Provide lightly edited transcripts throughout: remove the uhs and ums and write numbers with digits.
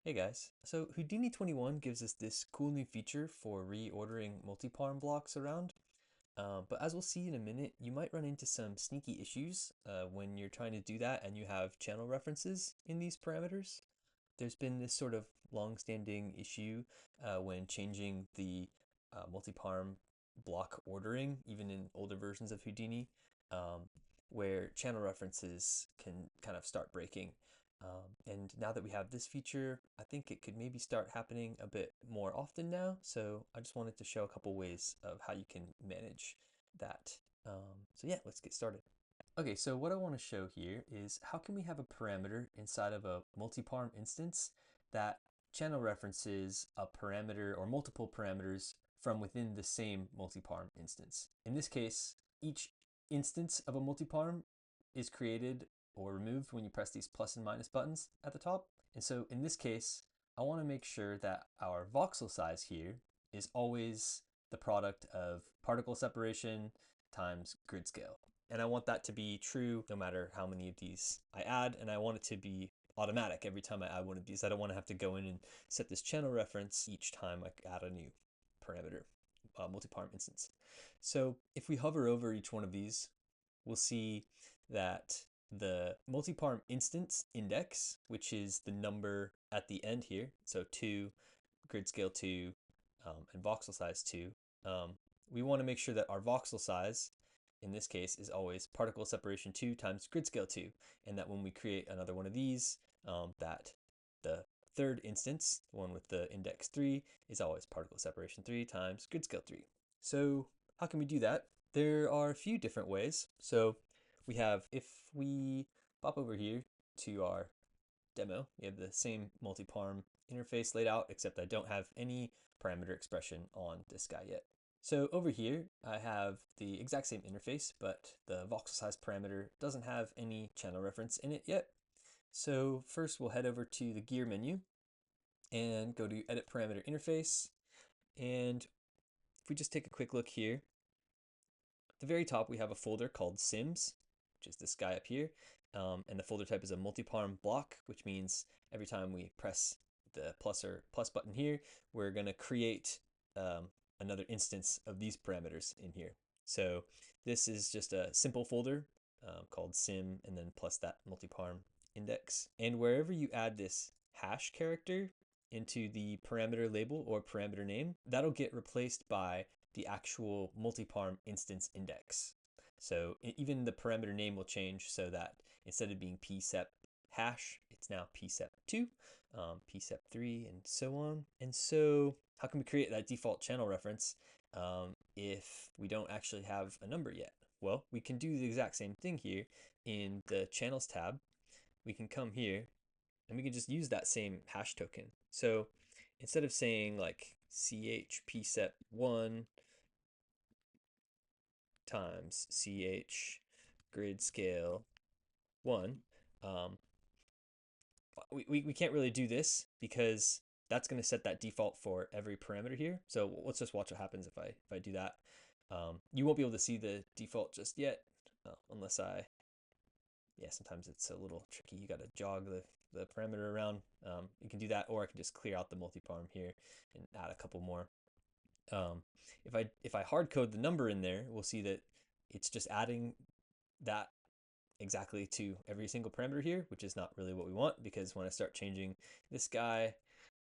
Hey guys, so Houdini 21 gives us this cool new feature for reordering multiparm blocks around. But as we'll see in a minute, you might run into some sneaky issues when you're trying to do that and you have channel references in these parameters. There's been this sort of long-standing issue when changing the multiparm block ordering, even in older versions of Houdini, um, where channel references can kind of start breaking. And now that we have this feature, I think it could maybe start happening a bit more often now. So I just wanted to show a couple ways of how you can manage that. So yeah, let's get started. Okay, so what I want to show here is how can we have a parameter inside of a multiparm instance that channel references a parameter or multiple parameters from within the same multiparm instance. In this case, each instance of a multiparm is created or removed when you press these plus and minus buttons at the top. And so in this case, I want to make sure that our voxel size here is always the product of particle separation times grid scale. And I want that to be true no matter how many of these I add, and I want it to be automatic every time I add one of these. I don't want to have to go in and set this channel reference each time I add a new parameter, multiparm instance. So if we hover over each one of these, we'll see that the multiparm instance index, which is the number at the end here, so 2, grid scale 2, and voxel size 2, we want to make sure that our voxel size in this case is always particle separation 2 times grid scale 2, and that when we create another one of these, that the third instance, the one with the index 3, is always particle separation 3 times grid scale 3. So how can we do that? There are a few different ways. So we have, if we pop over here to our demo, we have the same multiparm interface laid out, except I don't have any parameter expression on this guy yet. So over here, I have the exact same interface, but the voxel size parameter doesn't have any channel reference in it yet. So first we'll head over to the gear menu and go to edit parameter interface. And if we just take a quick look here, at the very top, we have a folder called sims, which is this guy up here. And the folder type is a multiparm block, which means every time we press the plus or plus button here, we're going to create another instance of these parameters in here. So this is just a simple folder called sim and then plus that multiparm index. And wherever you add this hash character into the parameter label or parameter name, that'll get replaced by the actual multiparm instance index. So even the parameter name will change so that instead of being psep hash, it's now psep2, psep3, and so on. And so how can we create that default channel reference if we don't actually have a number yet? Well, we can do the exact same thing here in the channels tab. We can come here and we can just use that same hash token. So instead of saying like ch psep1 times ch grid scale 1, we can't really do this because that's going to set that default for every parameter here. So let's just watch what happens if I do that. You won't be able to see the default just yet unless yeah, sometimes it's a little tricky. You got to jog the parameter around. You can do that, or I can just clear out the multiparm here and add a couple more. If I hard code the number in there, we'll see that it's just adding that exactly to every single parameter here, which is not really what we want, because when I start changing this guy,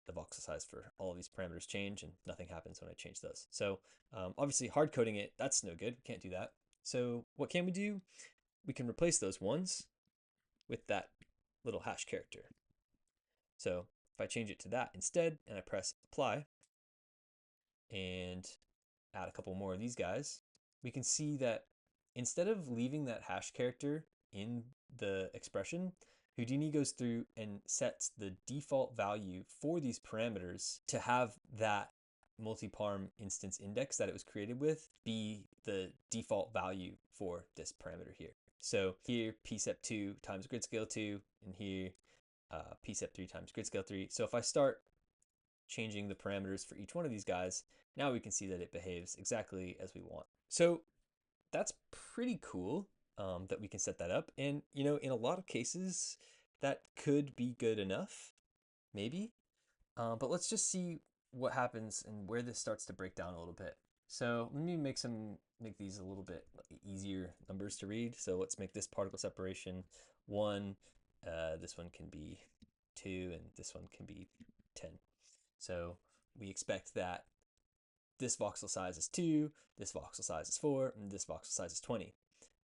the voxel size for all of these parameters change and nothing happens when I change those. So obviously hard coding it, that's no good. We can't do that. So what can we do? We can replace those ones with that little hash character. So if I change it to that instead and I press apply and add a couple more of these guys, we can see that instead of leaving that hash character in the expression, Houdini goes through and sets the default value for these parameters to have that multiparm instance index that it was created with be the default value for this parameter here. So here psep2 times grid scale 2, and here psep3 times grid scale 3. So if I start changing the parameters for each one of these guys, now we can see that it behaves exactly as we want. So that's pretty cool that we can set that up. And, you know, in a lot of cases, that could be good enough, maybe. But let's just see what happens and where this starts to break down a little bit. So let me make these a little bit easier numbers to read. So let's make this particle separation 1. This one can be 2, and this one can be 10. So we expect that this voxel size is 2, this voxel size is 4, and this voxel size is 20.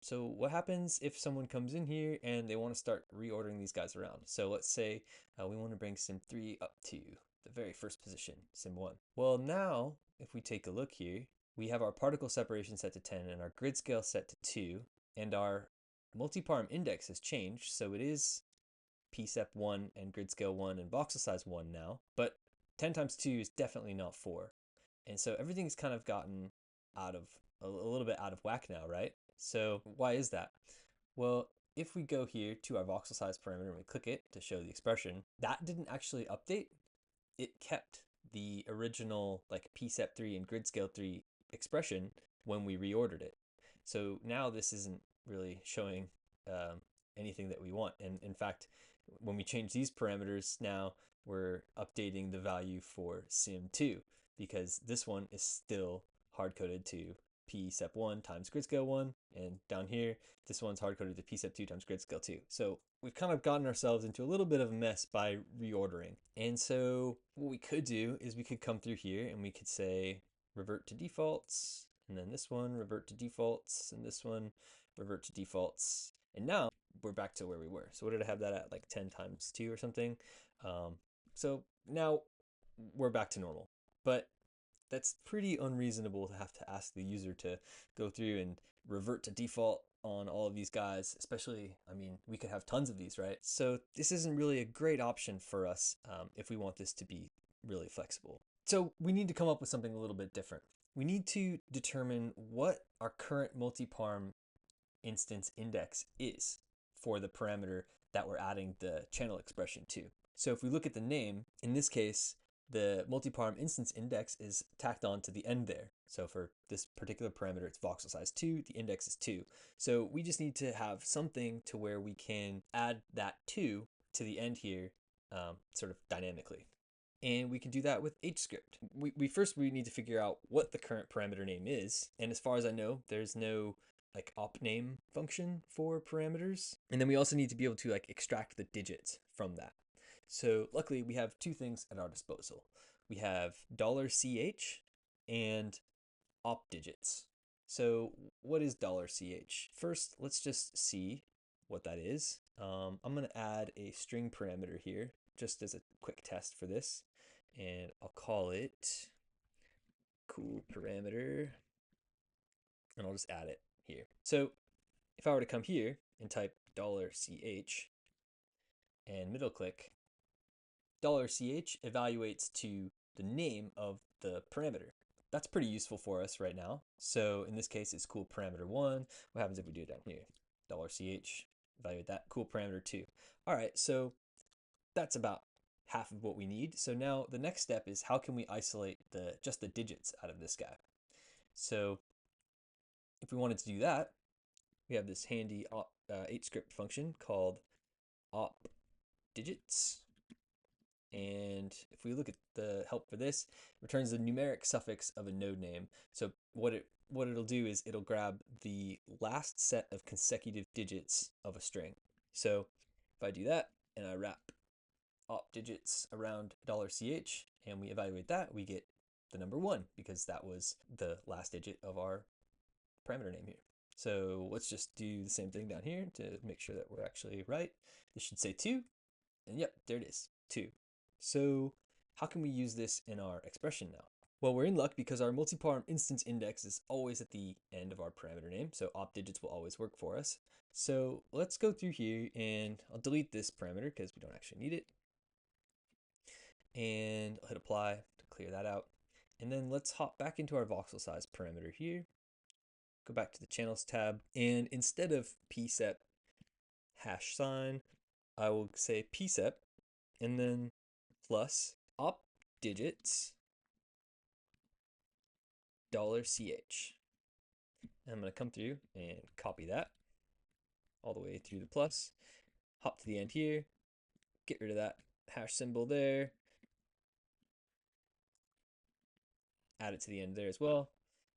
So what happens if someone comes in here and they want to start reordering these guys around? So let's say we want to bring sim 3 up to the very first position, sim 1. Well, now if we take a look here, we have our particle separation set to 10 and our grid scale set to 2, and our multiparm index has changed, so it is psep 1 and grid scale 1 and voxel size 1 now, but 10 times 2 is definitely not 4. And so everything's kind of gotten out of a little bit out of whack now, right? So why is that? Well, if we go here to our voxel size parameter and we click it to show the expression, that didn't actually update. It kept the original like psep3 and grid scale 3 expression when we reordered it. So now this isn't really showing anything that we want. And in fact, when we change these parameters now, we're updating the value for sim2 because this one is still hard-coded to psep1 times grid scale 1, and down here this one's hard-coded to psep2 times grid scale 2. So we've kind of gotten ourselves into a little bit of a mess by reordering. And so what we could do is we could come through here and we could say revert to defaults, and then this one revert to defaults, and this one revert to defaults, and now we're back to where we were. So what did I have that at, like 10 times 2 or something? So now we're back to normal, but that's pretty unreasonable to have to ask the user to go through and revert to default on all of these guys, especially, I mean, we could have tons of these, right? So this isn't really a great option for us if we want this to be really flexible. So we need to come up with something a little bit different. We need to determine what our current multiparm instance index is for the parameter that we're adding the channel expression to. So if we look at the name, in this case, the multiparm instance index is tacked on to the end there. So for this particular parameter, it's voxel size 2, the index is 2. So we just need to have something to where we can add that 2 to the end here sort of dynamically. And we can do that with Hscript. We need to figure out what the current parameter name is. And as far as I know, there's no like opname function for parameters. And then we also need to be able to like extract the digits from that. So luckily we have two things at our disposal. We have $ch and opdigits. So what is $ch? First, let's just see what that is. I'm going to add a string parameter here just as a quick test for this, and I'll call it cool parameter, and I'll just add it here. So if I were to come here and type $ch and middle click, $ch evaluates to the name of the parameter. That's pretty useful for us right now. So in this case, it's cool parameter 1. What happens if we do it down here? $ch, evaluate that, cool parameter 2. All right, so that's about half of what we need. So now the next step is how can we isolate just the digits out of this guy? So if we wanted to do that, we have this handy Hscript function called opdigits. And if we look at the help for this, it returns the numeric suffix of a node name. So what it'll do is it'll grab the last set of consecutive digits of a string. So if I do that and I wrap opdigits around $ch and we evaluate that, we get the number 1 because that was the last digit of our parameter name here. So let's just do the same thing down here to make sure that we're actually right. This should say 2, and yep, there it is, 2. So how can we use this in our expression now? Well, we're in luck because our multiparm instance index is always at the end of our parameter name, so opdigits will always work for us. So let's go through here and I'll delete this parameter because we don't actually need it. And I'll hit apply to clear that out. And then let's hop back into our voxel size parameter here. Go back to the channels tab, and instead of psep #, I will say psep and then plus opdigits $ch. And I'm going to come through and copy that all the way through the plus, hop to the end here, get rid of that hash symbol there, add it to the end there as well.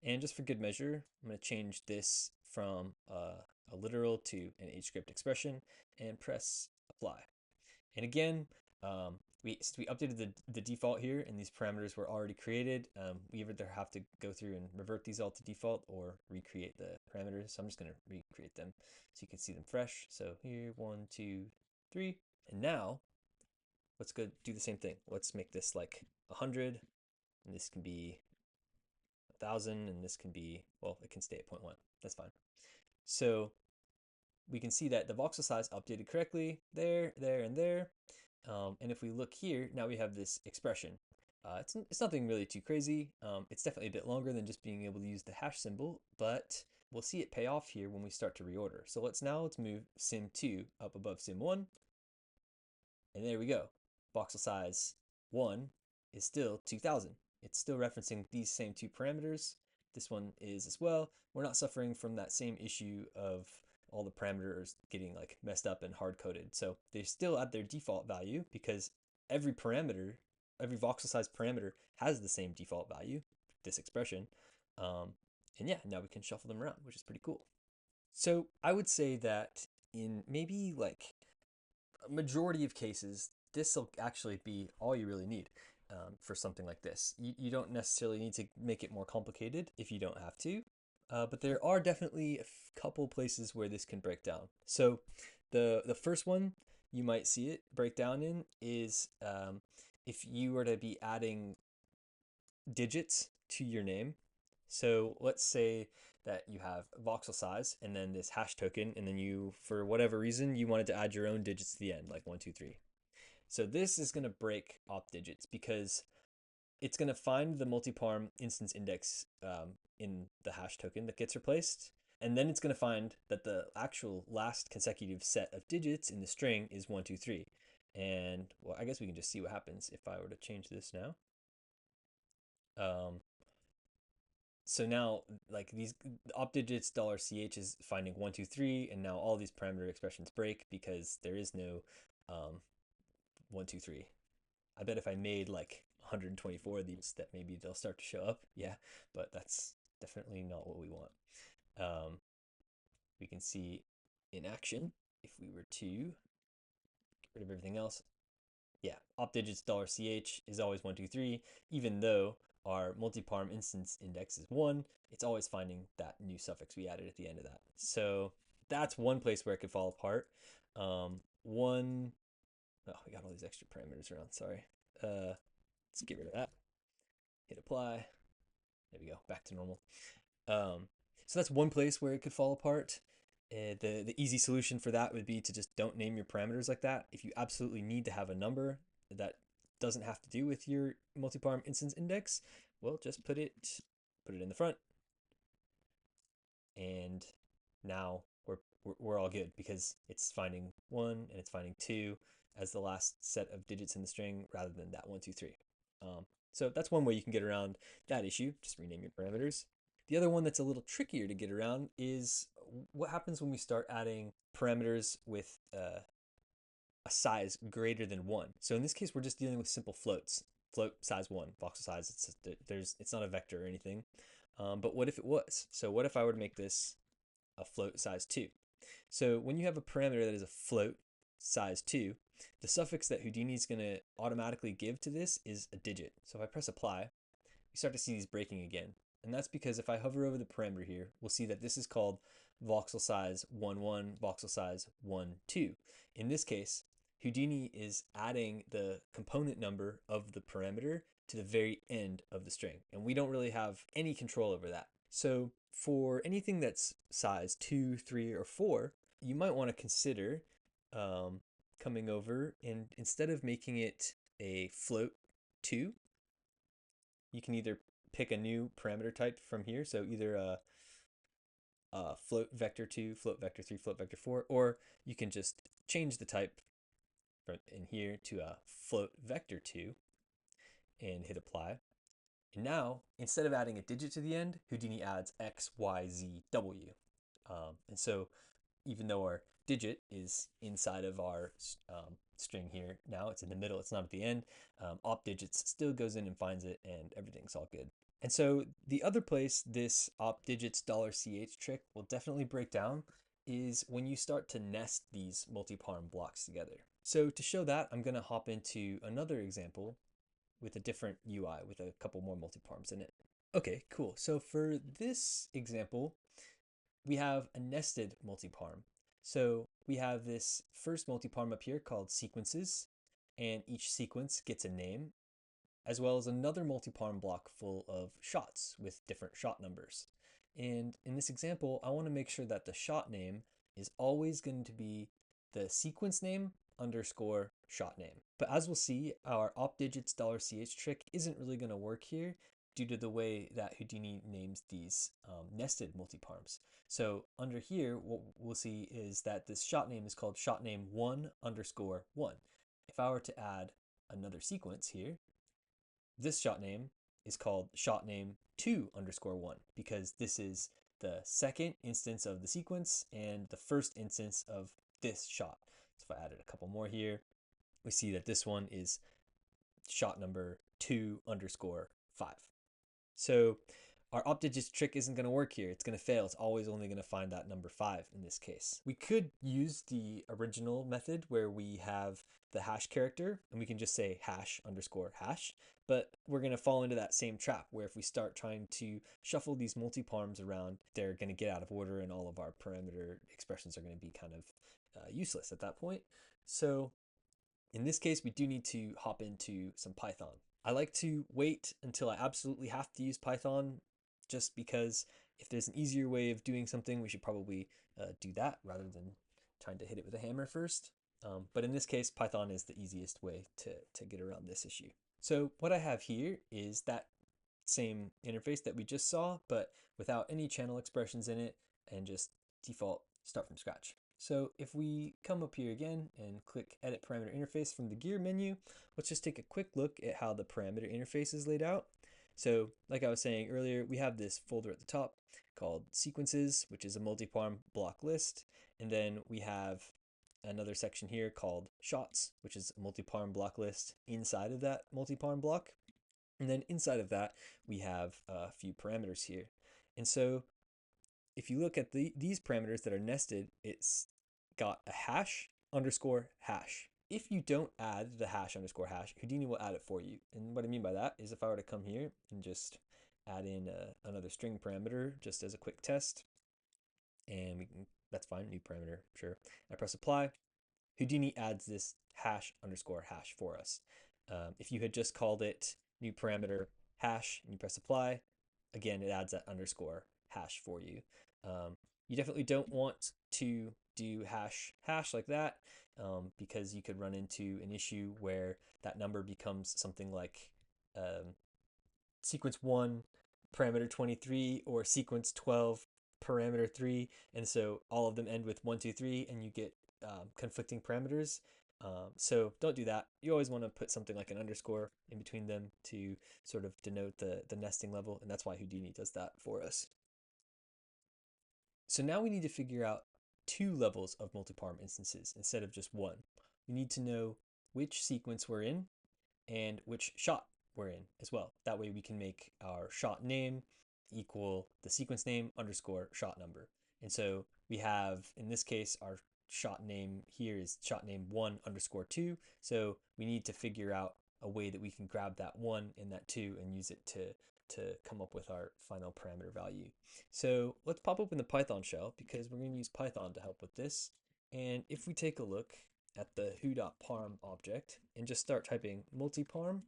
And just for good measure, I'm going to change this from a literal to an Hscript expression and press apply. And again, since we updated the default here and these parameters were already created, we either have to go through and revert these all to default or recreate the parameters. So I'm just going to recreate them so you can see them fresh. So here, 1, 2, 3. And now let's go do the same thing. Let's make this like 100, and this can be 1,000, and this can be, well, it can stay at 0.1. That's fine. So we can see that the voxel size updated correctly there, there, and there. And if we look here, now we have this expression. It's nothing really too crazy. It's definitely a bit longer than just being able to use the hash symbol, but we'll see it pay off here when we start to reorder. So let's move sim2 up above sim1, and there we go. Voxel size 1 is still 2000. It's still referencing these same two parameters. This one is as well. We're not suffering from that same issue of all the parameters getting like messed up and hard coded. So they're still at their default value because every parameter, every voxel size parameter has the same default value, this expression. And yeah, now we can shuffle them around, which is pretty cool. So I would say that in maybe like a majority of cases, this will actually be all you really need for something like this. You don't necessarily need to make it more complicated if you don't have to. But there are definitely a couple places where this can break down. So the first one you might see it break down in is if you were to be adding digits to your name. So let's say that you have voxel size and then this hash token, and then you, for whatever reason, you wanted to add your own digits to the end, like 1, 2, 3. So this is going to break opdigits because it's going to find the multiparm instance index in the hash token that gets replaced. And then it's going to find that the actual last consecutive set of digits in the string is 1, 2, 3. And well, I guess we can just see what happens if I were to change this now. So now, like these opdigits $ch is finding 1, 2, 3, and now all these parameter expressions break because there is no 1, 2, 3. I bet if I made like 124 of these, that maybe they'll start to show up. Yeah, but that's definitely not what we want. We can see in action if we were to get rid of everything else. Yeah, opdigits $ch is always 1, 2, 3, even though our multiparm instance index is 1, it's always finding that new suffix we added at the end of that. So that's one place where it could fall apart. Oh, we got all these extra parameters around, sorry. Let's get rid of that. Hit apply. There we go, back to normal. So that's one place where it could fall apart. The easy solution for that would be to just don't name your parameters like that. If you absolutely need to have a number that doesn't have to do with your multiparm instance index, well, just put it in the front, and now we're all good because it's finding 1 and it's finding 2 as the last set of digits in the string rather than that 1, 2, 3. So that's one way you can get around that issue. Just rename your parameters. The other one that's a little trickier to get around is what happens when we start adding parameters with a size greater than 1. So in this case, we're just dealing with simple floats. Float size 1, voxel size, it's not a vector or anything. But what if it was? So what if I were to make this a float size 2? So when you have a parameter that is a float size 2, the suffix that Houdini is going to automatically give to this is a digit. So if I press apply, we start to see these breaking again. And that's because if I hover over the parameter here, we'll see that this is called voxel size 1, 1, voxel size 1, 2. In this case, Houdini is adding the component number of the parameter to the very end of the string. And we don't really have any control over that. So for anything that's size 2, 3, or 4, you might want to consider coming over, and instead of making it a float 2, you can either pick a new parameter type from here. So either a float vector 2, float vector 3, float vector 4, or you can just change the type from in here to a float vector 2 and hit apply. And now, instead of adding a digit to the end, Houdini adds X, Y, Z, W. And so even though our digit is inside of our string here now, it's in the middle, it's not at the end, opdigits still goes in and finds it, and everything's all good. And so the other place this opdigits $ch trick will definitely break down is when you start to nest these multiparm blocks together. So to show that, I'm going to hop into another example with a different UI with a couple more multiparms in it. Okay, cool. So for this example, we have a nested multiparm. So we have this first multiparm up here called sequences, and each sequence gets a name, as well as another multiparm block full of shots with different shot numbers. And in this example, I want to make sure that the shot name is always going to be the sequence name underscore shot name. But as we'll see, our opdigits $ch trick isn't really going to work here due to the way that Houdini names these nested multiparms. So under here, what we'll see is that this shot name is called shot name 1 underscore 1. If I were to add another sequence here, this shot name is called shot name 2 underscore 1 because this is the second instance of the sequence and the first instance of this shot. So if I added a couple more here, we see that this one is shot number 2 underscore 5. So our opdigits trick isn't going to work here. It's going to fail. It's always only going to find that number 5 in this case. We could use the original method where we have the hash character and we can just say hash underscore hash, but we're going to fall into that same trap where if we start trying to shuffle these multiparms around, they're going to get out of order and all of our parameter expressions are going to be kind of useless at that point. So in this case, we do need to hop into some Python. I like to wait until I absolutely have to use Python just because if there's an easier way of doing something, we should probably do that rather than trying to hit it with a hammer first. But in this case, Python is the easiest way to get around this issue. So what I have here is that same interface that we just saw, but without any channel expressions in it and just default start from scratch. So if we come up here again and click Edit Parameter Interface from the Gear menu, let's just take a quick look at how the parameter interface is laid out. So like I was saying earlier, we have this folder at the top called Sequences, which is a multiparm block list. And then we have another section here called Shots, which is a multiparm block list inside of that multiparm block. And then inside of that, we have a few parameters here. And so if you look at these parameters that are nested, it's got a hash underscore hash. If you don't add the hash underscore hash, Houdini will add it for you. And what I mean by that is if I were to come here and just add in another string parameter just as a quick test, and we can, that's fine, new parameter, sure. I press apply, Houdini adds this hash underscore hash for us. If you had just called it new parameter hash and you press apply, again, it adds that underscore hash for you. You definitely don't want to do hash like that because you could run into an issue where that number becomes something like sequence 1 parameter 23 or sequence 12 parameter 3, and so all of them end with 1 2 3 and you get conflicting parameters. So don't do that. You always want to put something like an underscore in between them to sort of denote the nesting level, and that's why Houdini does that for us. So now we need to figure out 2 levels of multiparm instances instead of just 1. We need to know which sequence we're in and which shot we're in as well. That way we can make our shot name equal the sequence name underscore shot number. And so we have, in this case, our shot name here is shot name 1 underscore 2. So we need to figure out a way that we can grab that 1 and that 2 and use it to come up with our final parameter value. So let's pop open the Python shell because we're going to use Python to help with this. And if we take a look at the who.parm object and just start typing multiparm,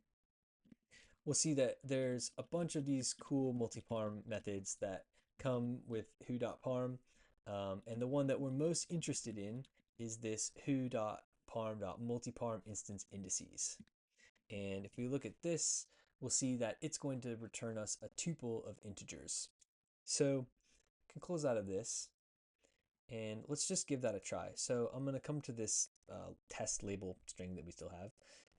we'll see that there's a bunch of these cool multiparm methods that come with who.parm. And the one that we're most interested in is this who.parm.multiparm instance indices. And if we look at this, we'll see that it's going to return us a tuple of integers. So I can close out of this and let's just give that a try. So I'm going to come to this test label string that we still have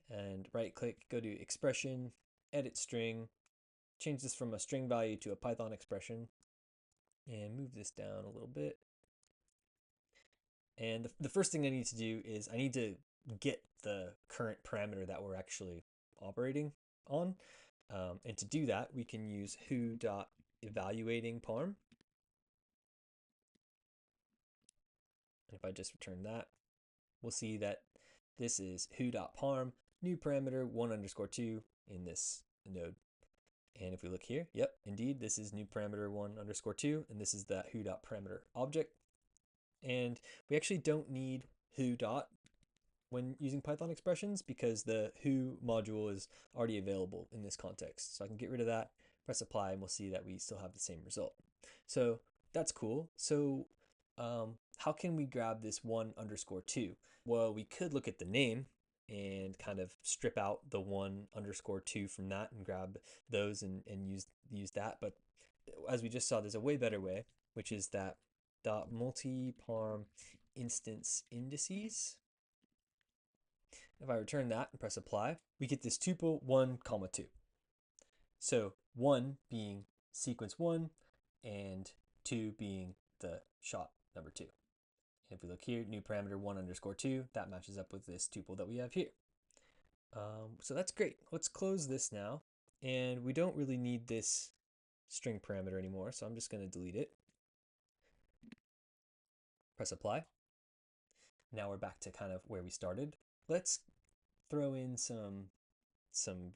and right click, go to expression, edit string, change this from a string value to a Python expression and move this down a little bit. And the first thing I need to do is I need to get the current parameter that we're actually operating on. And to do that, we can use who.evaluating parm. And if I just return that, we'll see that this is who.parm, new parameter 1_2 in this node. And if we look here, yep, indeed, this is new parameter 1_2, and this is that who.parameter object. And we actually don't need who dot when using Python expressions because the who module is already available in this context. So I can get rid of that, press apply, and we'll see that we still have the same result. So that's cool. So how can we grab this 1_2? Well, we could look at the name and kind of strip out the 1_2 from that and grab those and use that. But as we just saw, there's a way better way, which is that .multiparm instance indices. If I return that and press apply, we get this tuple 1, 2. So 1 being sequence 1 and 2 being the shot number 2. And if we look here, new parameter 1_2, that matches up with this tuple that we have here. So that's great. Let's close this now. And we don't really need this string parameter anymore, so I'm just going to delete it. Press apply. Now we're back to kind of where we started. Let's throw in some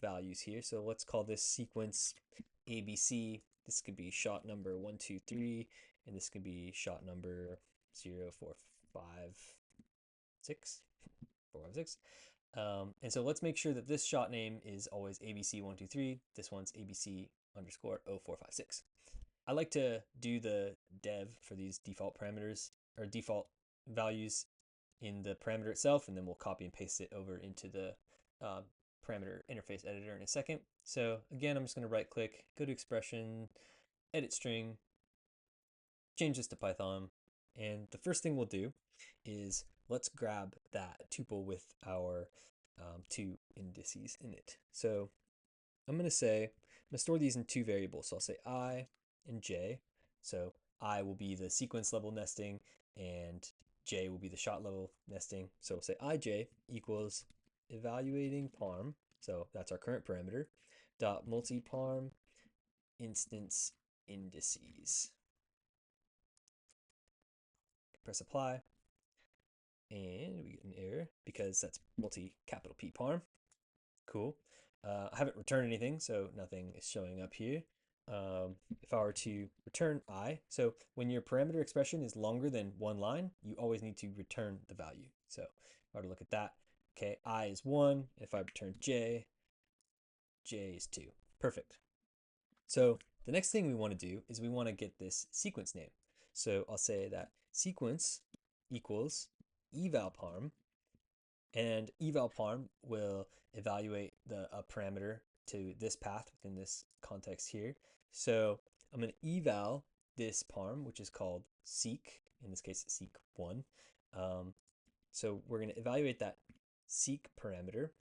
values here. So let's call this sequence ABC. This could be shot number 1, 2, 3, and this could be shot number 0, 4, 5, 6. 4, 5, 6. And so let's make sure that this shot name is always ABC123. This one's ABC_0456. I like to do the dev for these default parameters or default values in the parameter itself, and then we'll copy and paste it over into the parameter interface editor in a second. So again, I'm just going to right click, go to expression, edit string, change this to Python. And the first thing we'll do is let's grab that tuple with our 2 indices in it. So I'm going to store these in 2 variables. So I'll say I and j. So I will be the sequence level nesting and j will be the shot level nesting. So we'll say ij equals evaluating parm. So that's our current parameter. Dot multiparm instance indices. Press apply. And we get an error because that's capital P parm. Cool. I haven't returned anything, so nothing is showing up here. If I were to return I, so when your parameter expression is longer than 1 line, you always need to return the value. So if I were to look at that, okay, I is 1. If I return j, j is 2. Perfect. So the next thing we want to do is we want to get this sequence name. So I'll say that sequence equals eval_parm, and eval_parm will evaluate a parameter to this path within this context here. So I'm going to eval this parm, which is called seek, in this case seek1. So we're going to evaluate that seek parameter,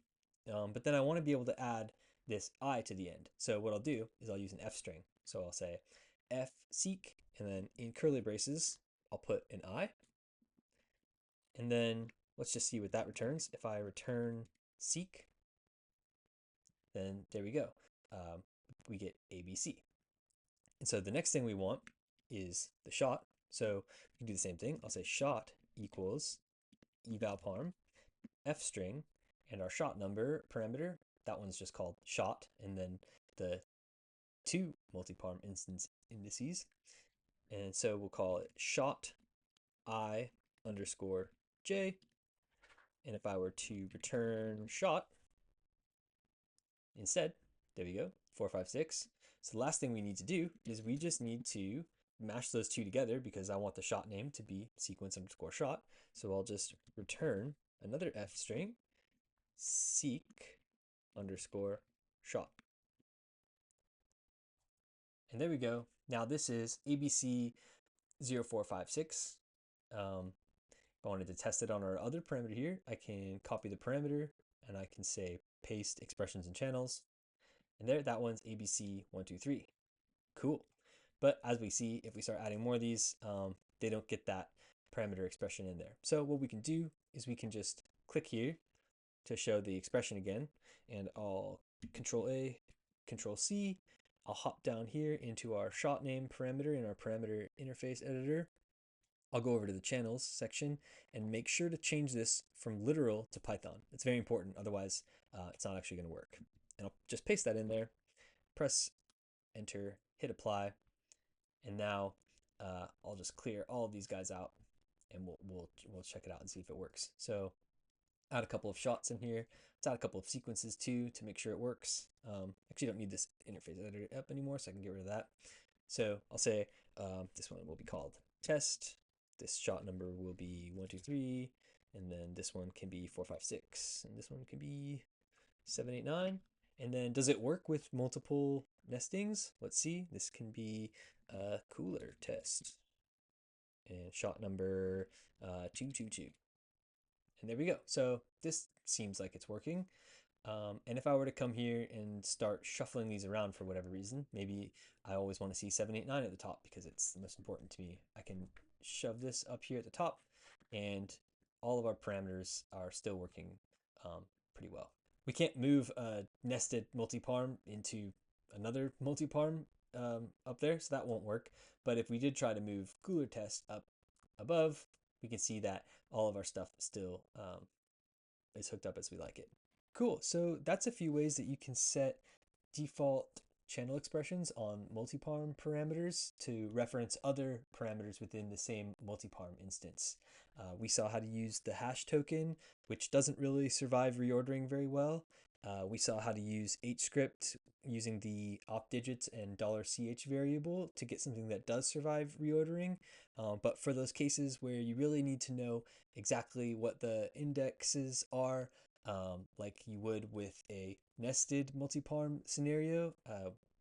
but then I want to be able to add this I to the end. So what I'll do is I'll use an f string. So I'll say f seek, and then in curly braces, I'll put an I. And then let's just see what that returns. If I return seek, then there we go. We get ABC. And so the next thing we want is the shot. So we can do the same thing. I'll say shot equals eval_parm, f string, and our shot number parameter, that one's just called shot, and then the 2 multiparm instance indices. And so we'll call it shot I_j. And if I were to return shot instead, there we go, 4, 5, 6. So the last thing we need to do is we just need to mash those 2 together because I want the shot name to be sequence_shot. So I'll just return another f string, seek_shot. And there we go. Now this is ABC0456. If I wanted to test it on our other parameter here, I can copy the parameter and I can say paste expressions and channels. And there, that one's ABC123. Cool. But as we see, if we start adding more of these, they don't get that parameter expression in there. So what we can do is we can just click here to show the expression again, and I'll Control A, Control C. I'll hop down here into our shot name parameter in our parameter interface editor. I'll go over to the channels section and make sure to change this from literal to Python. It's very important, otherwise it's not actually going to work. And I'll just paste that in there, press enter, hit apply, and now I'll just clear all of these guys out, and we'll check it out and see if it works. So add a couple of shots in here. Let's add a couple of sequences too to make sure it works. Actually, don't need this interface editor up anymore, so I can get rid of that. So I'll say this one will be called test. This shot number will be 1, 2, 3, and then this one can be 4, 5, 6, and this one can be 7, 8, 9. And then does it work with multiple nestings? Let's see. This can be a cooler test. And shot number 2, 2, 2. And there we go. So this seems like it's working. And if I were to come here and start shuffling these around for whatever reason, maybe I always want to see 7, 8, 9 at the top because it's the most important to me. I can shove this up here at the top, and all of our parameters are still working pretty well. We can't move a nested multiparm into another multiparm up there, so that won't work. But if we did try to move cooler test up above, we can see that all of our stuff still is hooked up as we like it. Cool, so that's a few ways that you can set default channel expressions on multiparm parameters to reference other parameters within the same multiparm instance. We saw how to use the hash token, which doesn't really survive reordering very well. We saw how to use Hscript using the opdigits and $ch variable to get something that does survive reordering. But for those cases where you really need to know exactly what the indexes are, like you would with a nested multiparm scenario,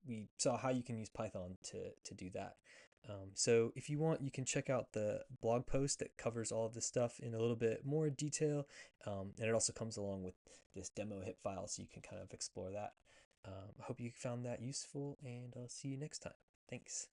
we saw how you can use Python to do that. So if you want, you can check out the blog post that covers all of this stuff in a little bit more detail, and it also comes along with this demo hip file, so you can kind of explore that. I hope you found that useful, and I'll see you next time. Thanks.